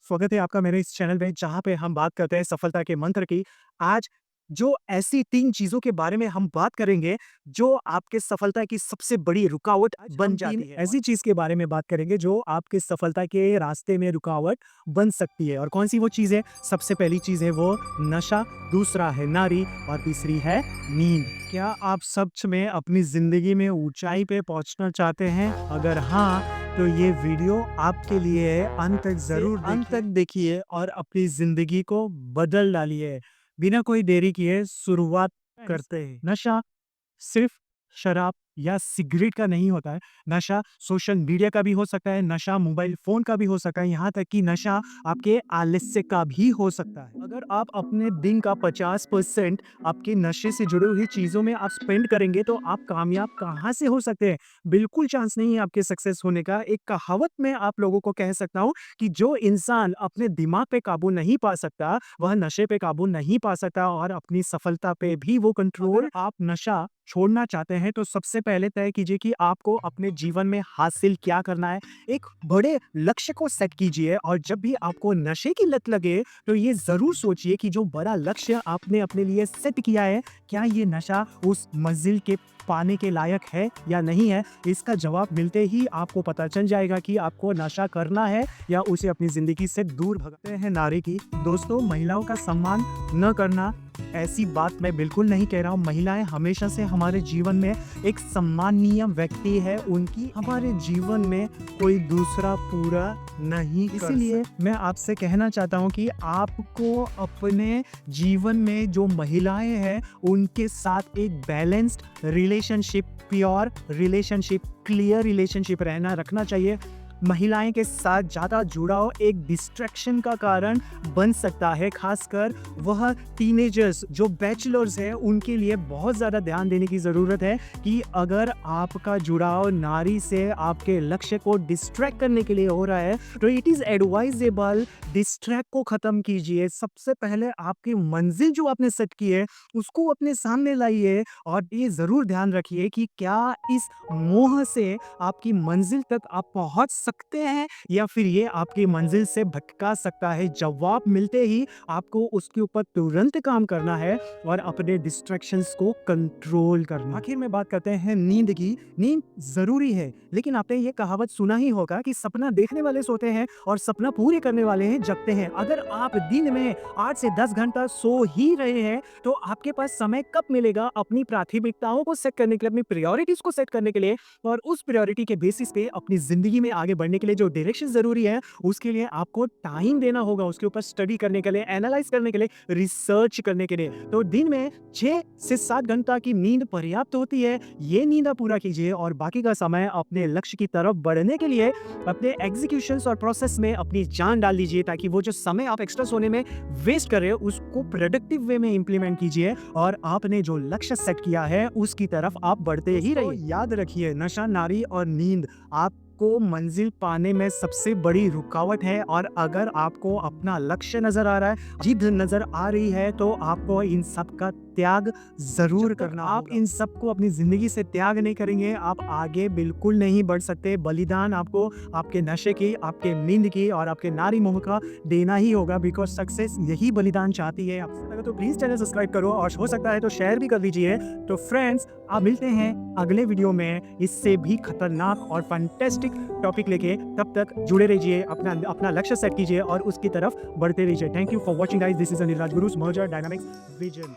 स्वागत है आपका मेरे इस चैनल में जहाँ पे हम बात करते हैं सफलता के मंत्र की। आज जो ऐसी 3 चीज़ों के बारे में हम बात करेंगे, जो आपके सफलता की सबसे बड़ी रुकावट आज बन हम 3 जाती है। ऐसी चीज़ के बारे में बात करेंगे जो आपके सफलता के रास्ते में रुकावट बन सकती है। और कौन-सी वो चीज़ है? सबसे पहली चीज़ है वो नशा, दूसरा है नारी और तीसरी है नींद। क्या आप सच में अपनी ज़िंदगी में ऊँचाई पे पहुँचना चाहते हैं? अगर हाँ, तो ये वीडियो आपके लिए है। अंत तक ज़रूर अंत तक देखिए और अपनी ज़िंदगी को बदल डालिए। बिना कोई देरी किए शुरुआत करते हैं। नशा सिर्फ शराब या सिगरेट का नहीं होता है। नशा सोशल मीडिया का भी हो सकता है, नशा मोबाइल फ़ोन का भी हो सकता है, यहाँ तक कि नशा आपके आलस्य का भी हो सकता है। अगर आप अपने दिन का 50% आपके नशे से जुड़ी हुई चीज़ों में आप स्पेंड करेंगे, तो आप कामयाब कहाँ से हो सकते हैं? बिल्कुल चांस नहीं है आपके सक्सेस होने का। एक कहावत मैं आप लोगों को कह सकता हूँ कि जो इंसान अपने दिमाग पे काबू नहीं पा सकता, वह नशे पे काबू नहीं पा सकता और अपनी सफलता पे भी वो कंट्रोल आप नशा छोड़ना चाहते हैं तो सबसे पहले तय कीजिए कि आपको अपने जीवन में हासिल क्या करना है। एक बड़े लक्ष्य को सेट कीजिए और जब भी आपको नशे की लत लगे तो ये ज़रूर सोचिए कि जो बड़ा लक्ष्य आपने अपने लिए सेट किया है, क्या ये नशा उस मंजिल के पाने के लायक है या नहीं है? इसका जवाब मिलते ही आपको पता चल जाएगा कि आपको नशा करना है या उसे अपनी ज़िंदगी से दूर भगाते हैं नारी की। दोस्तों, महिलाओं का सम्मान न करना, ऐसी बात मैं बिल्कुल नहीं कह रहा हूँ। महिलाएं हमेशा से हमारे जीवन में एक सम्माननीय व्यक्ति है, उनकी हमारे जीवन में कोई दूसरा पूरा नहीं कर इसीलिए मैं आपसे कहना चाहता हूँ कि आपको अपने जीवन में जो महिलाएं हैं उनके साथ एक balanced relationship, pure relationship, clear relationship रहना रखना चाहिए। महिलाएं के साथ ज़्यादा जुड़ाव एक डिस्ट्रैक्शन का कारण बन सकता है। खासकर वह टीनेजर्स जो बैचलर्स हैं उनके लिए बहुत ज़्यादा ध्यान देने की ज़रूरत है कि अगर आपका जुड़ाव नारी से आपके लक्ष्य को डिस्ट्रैक्ट करने के लिए हो रहा है तो इट इज़ एडवाइजेबल डिस्ट्रैक्ट को ख़त्म कीजिए। सबसे पहले आपकी मंजिल जो आपने सेट की है उसको अपने सामने लाइए और ये ज़रूर ध्यान रखिए कि क्या इस मोह से आपकी मंजिल तक आप पहुंच सकते हैं या फिर ये आपकी मंजिल से भटका सकता है। जवाब मिलते ही आपको उसके ऊपर तुरंत काम करना है और अपने डिस्ट्रैक्शंस को कंट्रोल करना। आखिर में बात करते हैं नींद की। नींद जरूरी है, लेकिन आपने ये कहावत सुना ही होगा कि सपना देखने वाले सोते हैं और सपना पूरे करने वाले हैं जगते हैं। अगर आप दिन में 8 से 10 घंटा सो ही रहे हैं तो आपके पास समय कब मिलेगा अपनी प्राथमिकताओं को सेट करने के लिए, अपनी प्रायोरिटीज को सेट करने के लिए और उस प्रायोरिटी के बेसिस पे अपनी जिंदगी में आगे बढ़ने के लिए जो डायरेक्शन जरूरी है उसके लिए आपको टाइम देना होगा, उसके ऊपर स्टडी करने के लिए, एनालाइज करने के लिए, रिसर्च करने के लिए। तो दिन में 6 से 7 घंटा की नींद पर्याप्त होती है। ये नींद आप पूरा कीजिए और बाकी का समय अपने लक्ष्य की तरफ बढ़ने के लिए अपने एग्जीक्यूशंस और प्रोसेस में अपनी जान डाल दीजिए, ताकि वो जो समय आप एक्स्ट्रा सोने में वेस्ट कर रहे हो उसको प्रोडक्टिव वे में इंप्लीमेंट कीजिए और आपने जो लक्ष्य सेट किया है उसकी तरफ आप बढ़ते ही रहिए। याद रखिए, नशा, नारी और नींद आपको मंजिल पाने में सबसे बड़ी रुकावट है और अगर आपको अपना लक्ष्य नजर आ रहा है, जिद नजर आ रही है, तो आपको इन सब का त्याग जरूर करना। आप इन सबको अपनी जिंदगी से त्याग नहीं करेंगे, आप आगे बिल्कुल नहीं बढ़ सकते। बलिदान आपको आपके नशे की, आपके नींद की और आपके नारी मोह का देना ही होगा, बिकॉज सक्सेस यही बलिदान चाहती है। आपसे लगा तो प्लीज चैनल सब्सक्राइब करो और हो सकता है तो शेयर भी कर दीजिए। तो फ्रेंड्स, आप मिलते हैं अगले वीडियो में इससे भी खतरनाक और फैंटास्टिक टॉपिक लेके। तब तक जुड़े रहिए, अपना अपना लक्ष्य सेट कीजिए और उसकी तरफ बढ़ते रहिए। Thank you for watching guys, this is Anil Rajguru's merger dynamics vision.